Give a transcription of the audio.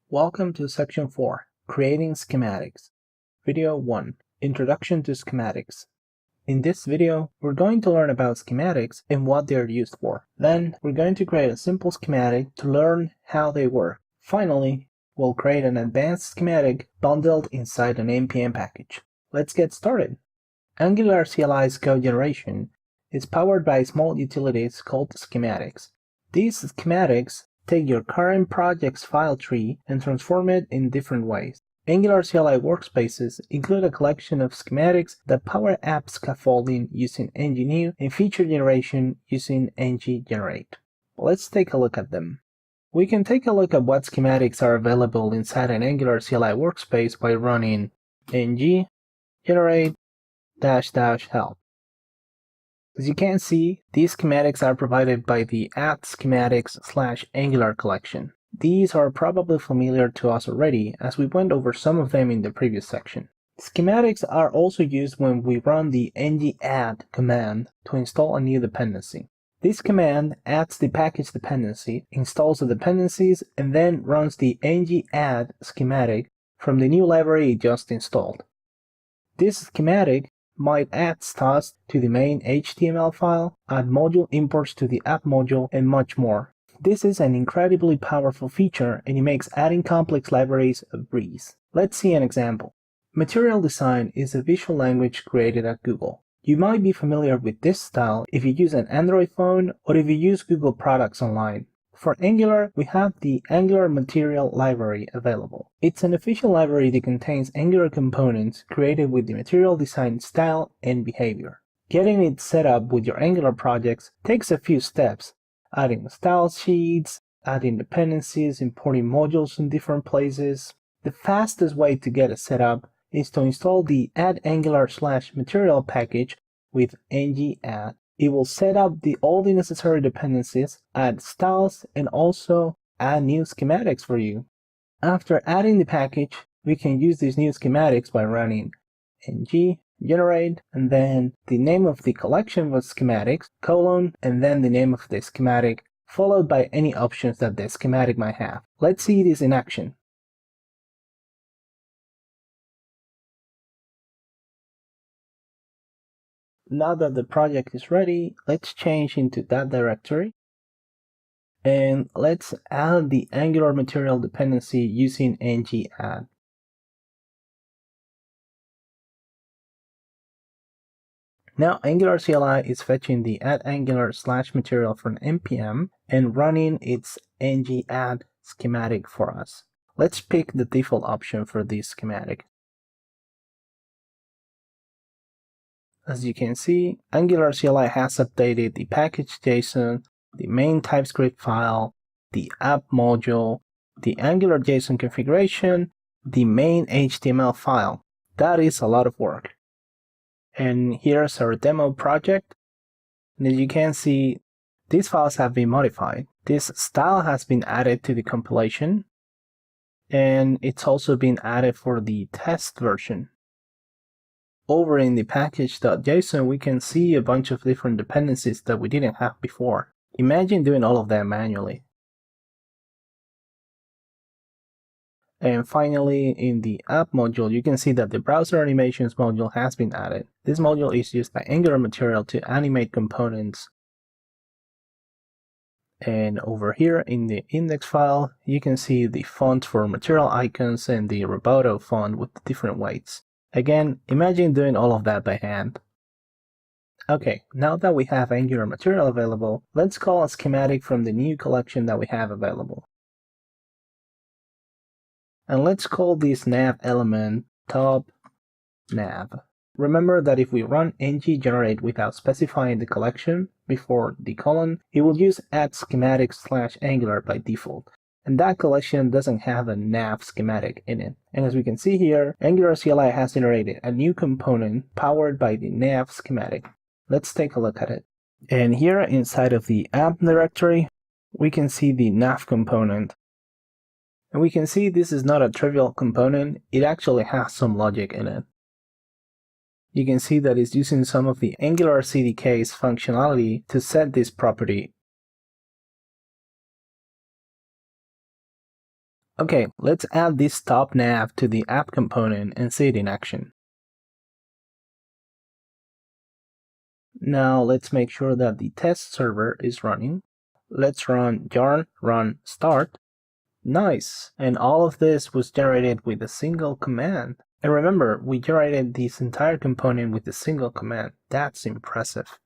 Welcome to Section 4, Creating Schematics. Video 1, Introduction to Schematics. In this video, we're going to learn about schematics and what they're used for. Then, we're going to create a simple schematic to learn how they work. Finally, we'll create an advanced schematic bundled inside an npm package. Let's get started. Angular CLI's code generation is powered by small utilities called schematics. These schematics take your current project's file tree and transform it in different ways. Angular CLI workspaces include a collection of schematics that power app scaffolding using ng-new and feature generation using ng-generate. Let's take a look at them. We can take a look at what schematics are available inside an Angular CLI workspace by running ng-generate --help. As you can see, these schematics are provided by the schematics/Angular collection. These are probably familiar to us already, as we went over some of them in the previous section. Schematics are also used when we run the ng-add command to install a new dependency. This command adds the package dependency, installs the dependencies, and then runs the ng-add schematic from the new library it just installed. This schematic might add styles to the main HTML file, add module imports to the app module, and much more. This is an incredibly powerful feature, and it makes adding complex libraries a breeze. Let's see an example. Material design is a visual language created at Google. You might be familiar with this style if you use an Android phone or if you use Google products online. For Angular, we have the Angular Material Library available. It's an official library that contains Angular components created with the material design style and behavior. Getting it set up with your Angular projects takes a few steps: adding style sheets, adding dependencies, importing modules in different places. The fastest way to get it set up is to install the add-angular/material package with ng-add. It will set up all the necessary dependencies, add styles, and also add new schematics for you. After adding the package, we can use these new schematics by running ng-generate, and then the name of the collection was schematics, and then the name of the schematic, followed by any options that the schematic might have. Let's see this in action. Now that the project is ready, let's change into that directory. And let's add the Angular material dependency using ng-add. Now Angular CLI is fetching the add-angular/material from npm and running its ng-add schematic for us. Let's pick the default option for this schematic. As you can see, Angular CLI has updated the package.json, the main TypeScript file, the app module, the Angular JSON configuration, the main HTML file. That is a lot of work. And here's our demo project. And as you can see, these files have been modified. This style has been added to the compilation, and it's also been added for the test version. Over in the package.json, we can see a bunch of different dependencies that we didn't have before. Imagine doing all of them manually. And finally, in the app module, you can see that the browser animations module has been added. This module is used by Angular Material to animate components. And over here in the index file, you can see the font for material icons and the Roboto font with different weights. Again, imagine doing all of that by hand. Okay, now that we have Angular material available, let's call a schematic from the new collection that we have available. And let's call this nav element top nav. Remember that if we run ng-generate without specifying the collection before the colon, it will use add schematics/angular by default. And that collection doesn't have a nav schematic in it. And as we can see here, Angular CLI has generated a new component powered by the nav schematic. Let's take a look at it. And here inside of the app directory, we can see the nav component. And we can see this is not a trivial component, it actually has some logic in it. You can see that it's using some of the Angular CDK's functionality to set this property. Okay, let's add this top nav to the app component and see it in action. Now let's make sure that the test server is running. Let's run yarn run start. Nice! And all of this was generated with a single command. And remember, we generated this entire component with a single command. That's impressive.